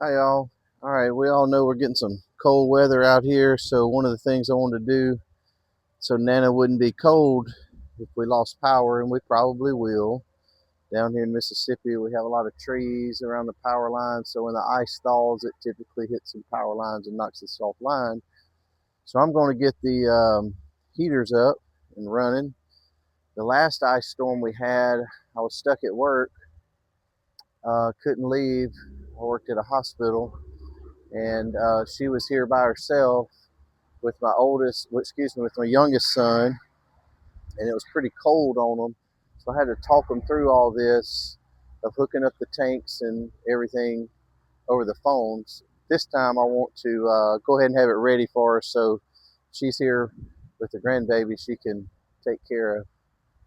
Hi y'all. All right, we all know we're getting some cold weather out here, so one of the things I wanted to do so Nana wouldn't be cold if we lost power, and we probably will. Down here in Mississippi, we have a lot of trees around the power lines, so when the ice thaws, it typically hits some power lines and knocks us offline. So I'm going to get the heaters up and running. The last ice storm we had, I was stuck at work, couldn't leave. I worked at a hospital, and she was here by herself with my with my youngest son, and it was pretty cold on them. So I had to talk them through all this of hooking up the tanks and everything over the phones. This time I want to go ahead and have it ready for her, so she's here with the grandbaby. She can take care of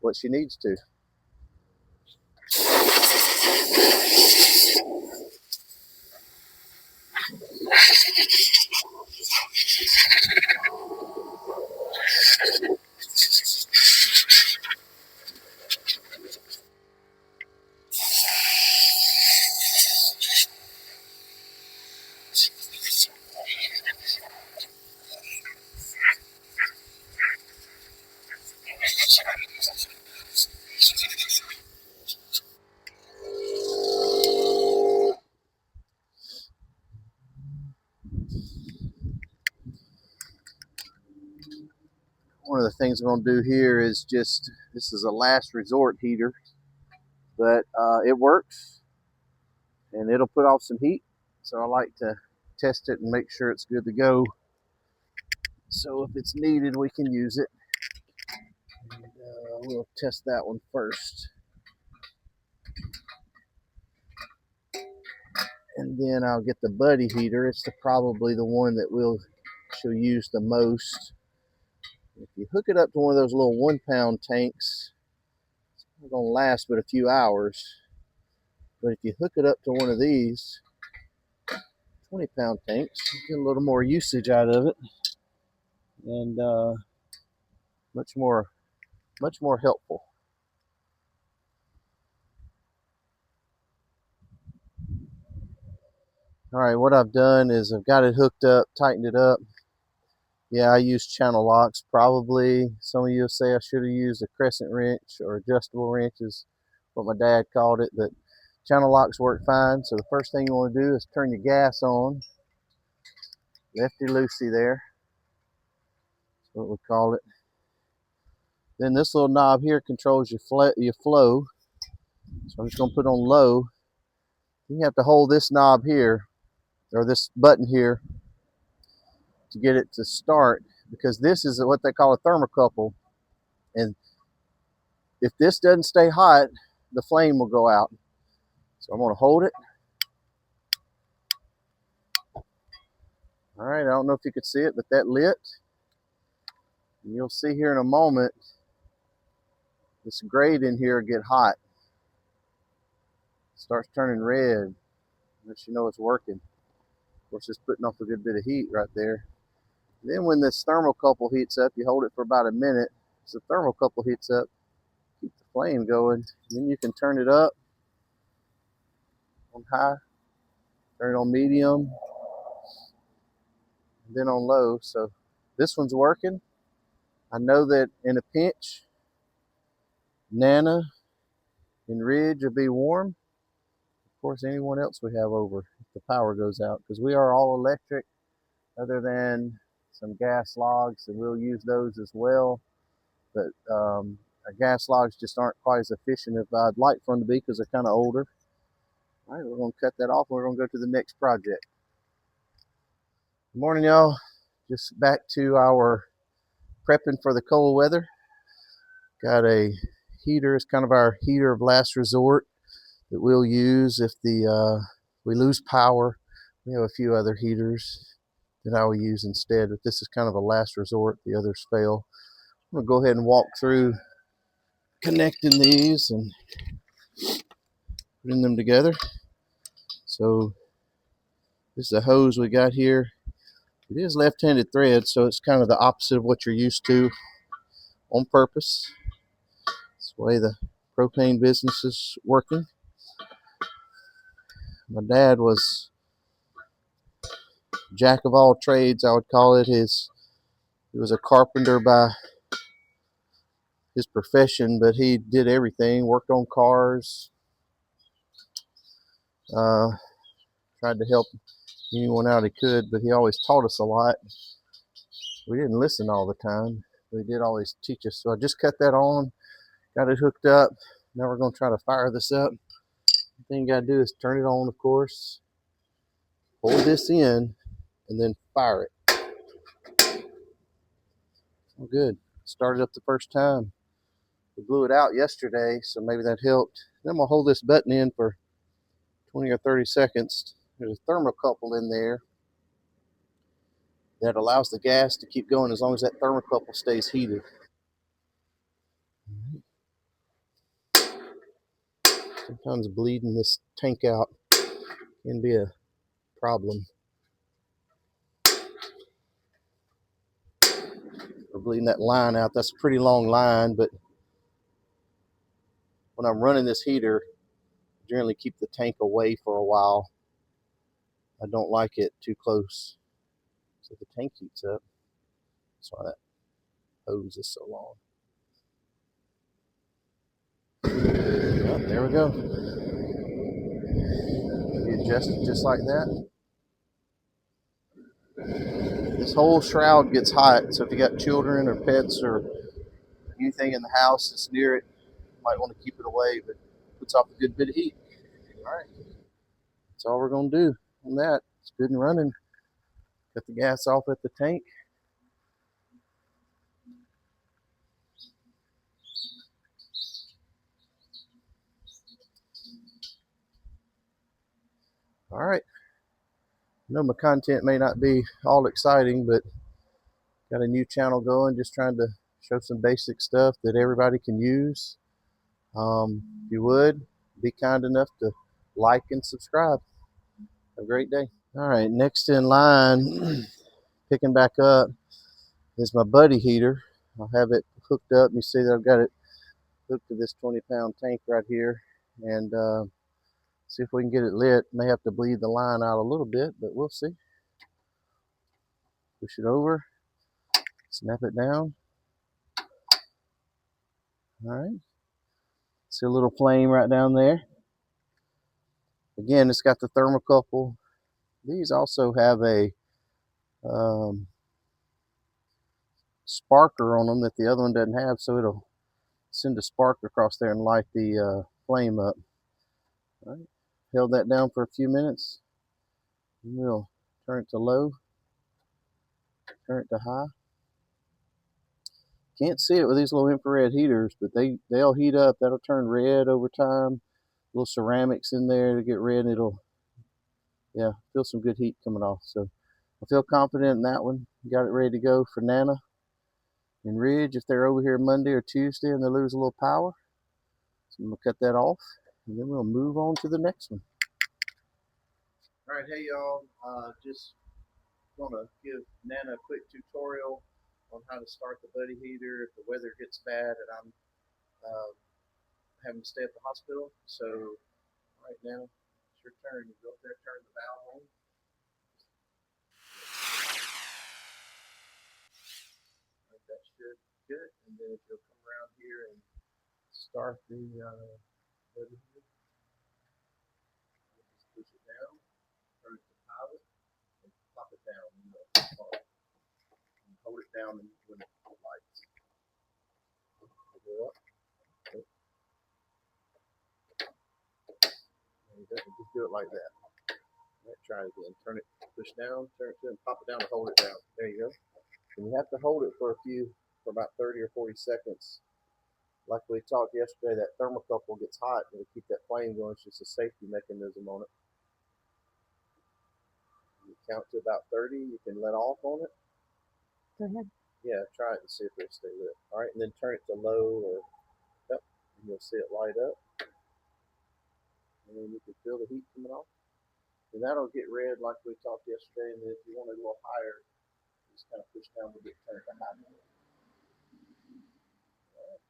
what she needs to. One of the things I'm going to do here is this is a last resort heater, but it works and it'll put off some heat. So I like to test it and make sure it's good to go. So if it's needed, we can use it. And, we'll test that one first. And then I'll get the buddy heater. It's probably the one that she'll use the most. If you hook it up to one of those little 1 pound tanks, it's not going to last but a few hours. But if you hook it up to one of these 20-pound tanks, you get a little more usage out of it, and much more helpful. All right, what I've done is I've got it hooked up, tightened it up. Yeah, I use channel locks. Probably some of you will say I should have used a crescent wrench or adjustable wrench is what my dad called it, but channel locks work fine. So the first thing you want to do is turn your gas on. Lefty loosey there. That's what we call it. Then this little knob here controls your flow. So I'm just going to put on low. You have to hold this knob here, or this button here, to get it to start, because this is what they call a thermocouple. And if this doesn't stay hot, the flame will go out. So I'm going to hold it. All right, I don't know if you could see it, but that lit. And you'll see here in a moment, this grate in here get hot. It starts turning red. Lets you know it's working. Of course, it's putting off a good bit of heat right there. Then when this thermocouple heats up, you hold it for about a minute. As the thermocouple heats up, keep the flame going. Then you can turn it up on high, turn it on medium, and then on low. So this one's working. I know that in a pinch, Nana and Ridge will be warm. Of course, anyone else we have over if the power goes out, because we are all electric other than some gas logs, and we'll use those as well. But our gas logs just aren't quite as efficient as I'd like for them to be, because they're kind of older. All right, we're going to cut that off and we're going to go to the next project. Good morning, y'all. Just back to our prepping for the cold weather. Got a heater. It's kind of our heater of last resort that we'll use if we lose power. We have a few other heaters that I will use instead, but this is kind of a last resort. The others fail. I'm going to go ahead and walk through connecting these and putting them together. So this is a hose we got here. It is left-handed thread, so it's kind of the opposite of what you're used to on purpose. It's the way the propane business is working. My dad was jack of all trades, I would call it. He was a carpenter by his profession, but he did everything. Worked on cars, tried to help anyone out he could, but he always taught us a lot. We didn't listen all the time, but he did always teach us. So I just cut that on, got it hooked up. Now we're going to try to fire this up. The thing you got to do is turn it on, of course, hold this in, and then fire it. Oh, good. Started up the first time. We blew it out yesterday, so maybe that helped. Then I'm going to hold this button in for 20 or 30 seconds. There's a thermocouple in there that allows the gas to keep going as long as that thermocouple stays heated. Sometimes bleeding this tank out can be a problem. Or bleeding that line out. That's a pretty long line, but when I'm running this heater, I generally keep the tank away for a while. I don't like it too close, so the tank heats up. That's why that hose is so long. Well, there we go. You adjust it just like that. This whole shroud gets hot, so if you got children or pets or anything in the house that's near it, you might want to keep it away, but it puts off a good bit of heat. All right, that's all we're going to do on that. It's good and running. Cut the gas off at the tank. All right. I know my content may not be all exciting, but got a new channel going, just trying to show some basic stuff that everybody can use. If you would, be kind enough to like and subscribe. Have a great day. All right, next in line, picking back up, is my buddy heater. I'll have it hooked up. You see that I've got it hooked to this 20-pound tank right here, and see if we can get it lit. May have to bleed the line out a little bit, but we'll see. Push it over, snap it down. All right, see a little flame right down there. Again, it's got the thermocouple. These also have a sparker on them that the other one doesn't have, so it'll send a spark across there and light the flame up. All right, held that down for a few minutes. We'll turn it to low, turn it to high. Can't see it with these little infrared heaters, but they'll heat up. That'll turn red over time. Little ceramics in there to get red, and it'll, yeah, feel some good heat coming off. So I feel confident in that one. Got it ready to go for Nana and Ridge if they're over here Monday or Tuesday and they lose a little power. So I'm gonna cut that off, and then we'll move on to the next one. All right, hey y'all, just gonna give Nana a quick tutorial on how to start the buddy heater if the weather gets bad and I'm having to stay at the hospital. So, all right, Nana, it's your turn. You go up there, turn the valve on. All right, that should be good. And then if you'll come around here and start the buddy heater, just push it down, turn it to pilot, and pop it down. And hold it down when it lights. Go up. And just do it like that. Right, try it again. Turn it, push down, turn it to, and pop it down and hold it down. There you go. And you have to hold it for about 30 or 40 seconds. Like we talked yesterday, that thermocouple gets hot and it'll keep that flame going. It's just a safety mechanism on it. You count to about 30, you can let off on it. Go ahead. Yeah, try it and see if it'll stay lit. All right, and then turn it to low or up, and you'll see it light up. And then you can feel the heat coming off. And that'll get red like we talked yesterday. And then if you want it a little higher, just kind of push down to get turned to high. Right.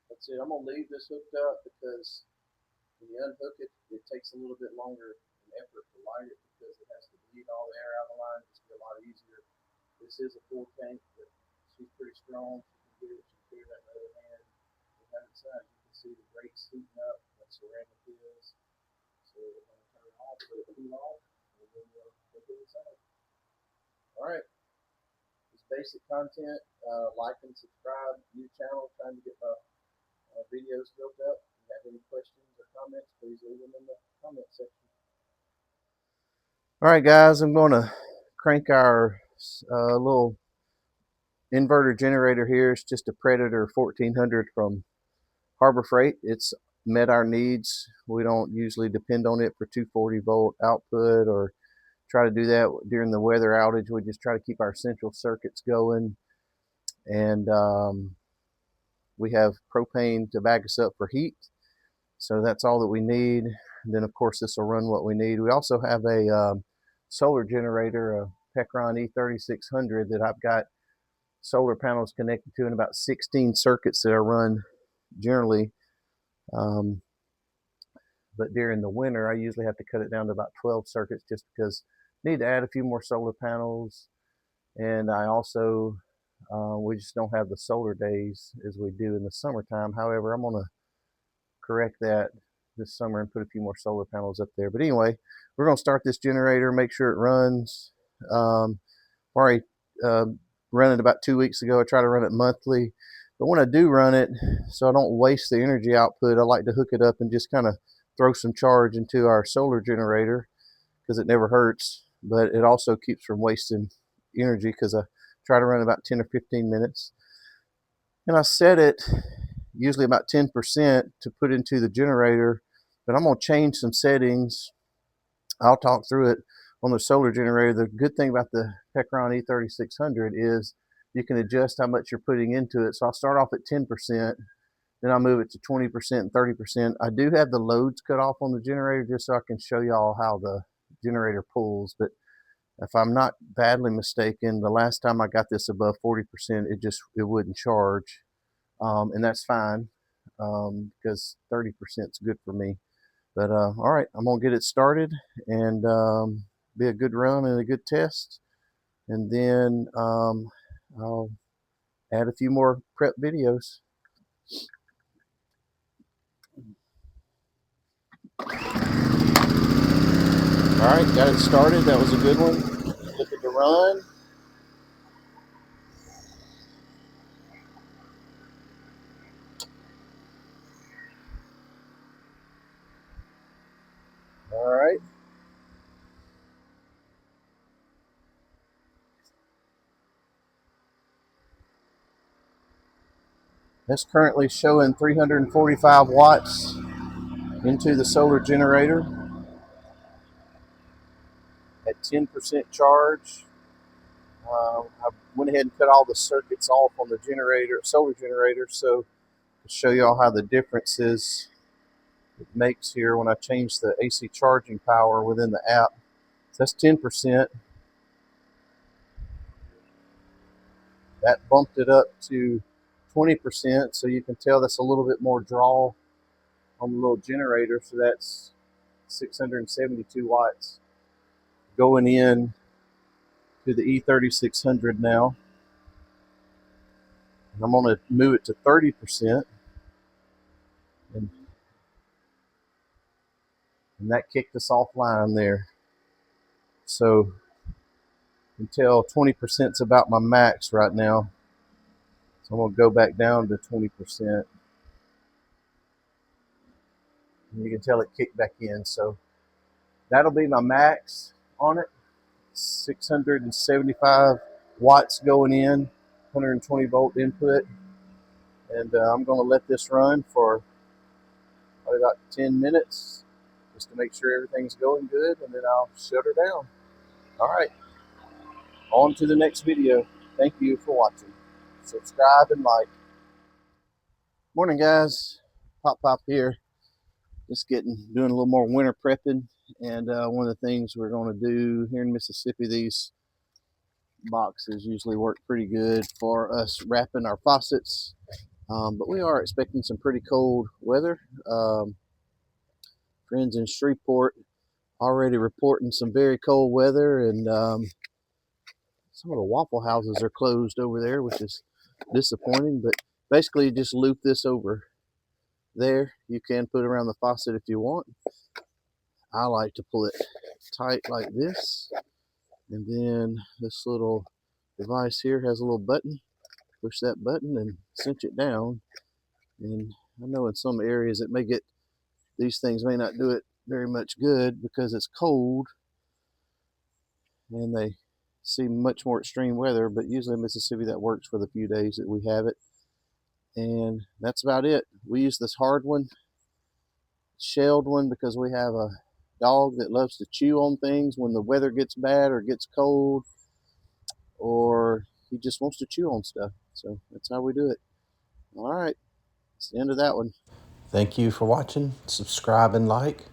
That's it. I'm gonna leave this hooked up because when you unhook it, it takes a little bit longer than effort to light it because it has to bleed all the air out of the line. It's be a lot easier. This is a full tank, but she's pretty strong. She can get it. She can clear that in the other hand. Behind the side, you can see the brakes heating up. That ceramic is. So we're going to turn it off, let it cool off, and then we'll put it inside. All right. This basic content. Like and subscribe. New channel. Trying to get my videos built up. If you have any questions or comments, please leave them in the comment section. All right, guys, I'm going to crank our little inverter generator here. It's just a Predator 1400 from Harbor Freight. It's met our needs. We don't usually depend on it for 240 volt output or try to do that during the weather outage. We just try to keep our central circuits going, and we have propane to back us up for heat, so that's all that we need. And then of course this will run what we need. We also have a solar generator, a Propane E3600, that I've got solar panels connected to, and about 16 circuits that I run generally. But during the winter, I usually have to cut it down to about 12 circuits just because I need to add a few more solar panels. And I also, we just don't have the solar days as we do in the summertime. However, I'm going to correct that this summer and put a few more solar panels up there. But anyway, we're going to start this generator, make sure it runs. Already run it about 2 weeks ago. I try to run it monthly. But when I do run it, so I don't waste the energy output, I like to hook it up and just kind of throw some charge into our solar generator because it never hurts, but it also keeps from wasting energy because I try to run about 10 or 15 minutes. And I set it usually about 10% to put into the generator, but I'm going to change some settings. I'll talk through it on the solar generator. The good thing about the Propane E3600 is you can adjust how much you're putting into it. So I'll start off at 10%. Then I'll move it to 20% and 30%. I do have the loads cut off on the generator just so I can show y'all how the generator pulls. But if I'm not badly mistaken, the last time I got this above 40%, it wouldn't charge. And that's fine because 30% is good for me. But all right, I'm going to get it started and be a good run and a good test. And then I'll add a few more prep videos. All right, got it started. That was a good one. Look at the run. All right. That's currently showing 345 watts into the solar generator at 10% charge. I went ahead and cut all the circuits off on the solar generator, so to show you all how the differences it makes here when I change the AC charging power within the app. So that's 10%. That bumped it up to 20%, so you can tell that's a little bit more draw on the little generator. So that's 672 watts going in to the E3600 now. And I'm going to move it to 30%. And that kicked us offline there. So you can tell 20% is about my max right now. So I'm going to go back down to 20%. And you can tell it kicked back in. So that'll be my max on it. 675 watts going in, 120 volt input. And I'm going to let this run for probably about 10 minutes just to make sure everything's going good, and then I'll shut her down. All right, on to the next video. Thank you for watching. Subscribe and like. Morning, guys. Pop here. Just doing a little more winter prepping, and one of the things we're going to do here in Mississippi, these boxes usually work pretty good for us wrapping our faucets, but we are expecting some pretty cold weather. Friends in Shreveport already reporting some very cold weather, and some of the Waffle Houses are closed over there, which is disappointing. But basically, you just loop this over there. You can put it around the faucet if you want. I like to pull it tight like this, and then this little device here has a little button. Push that button and cinch it down. And I know in some areas it may get, these things may not do it very much good because it's cold and they see much more extreme weather, but usually in Mississippi that works for the few days that we have it. And that's about it. We use this hard one, shelled one, because we have a dog that loves to chew on things when the weather gets bad or gets cold, or he just wants to chew on stuff. So that's how we do it. All right, that's the end of that one. Thank you for watching. Subscribe and like.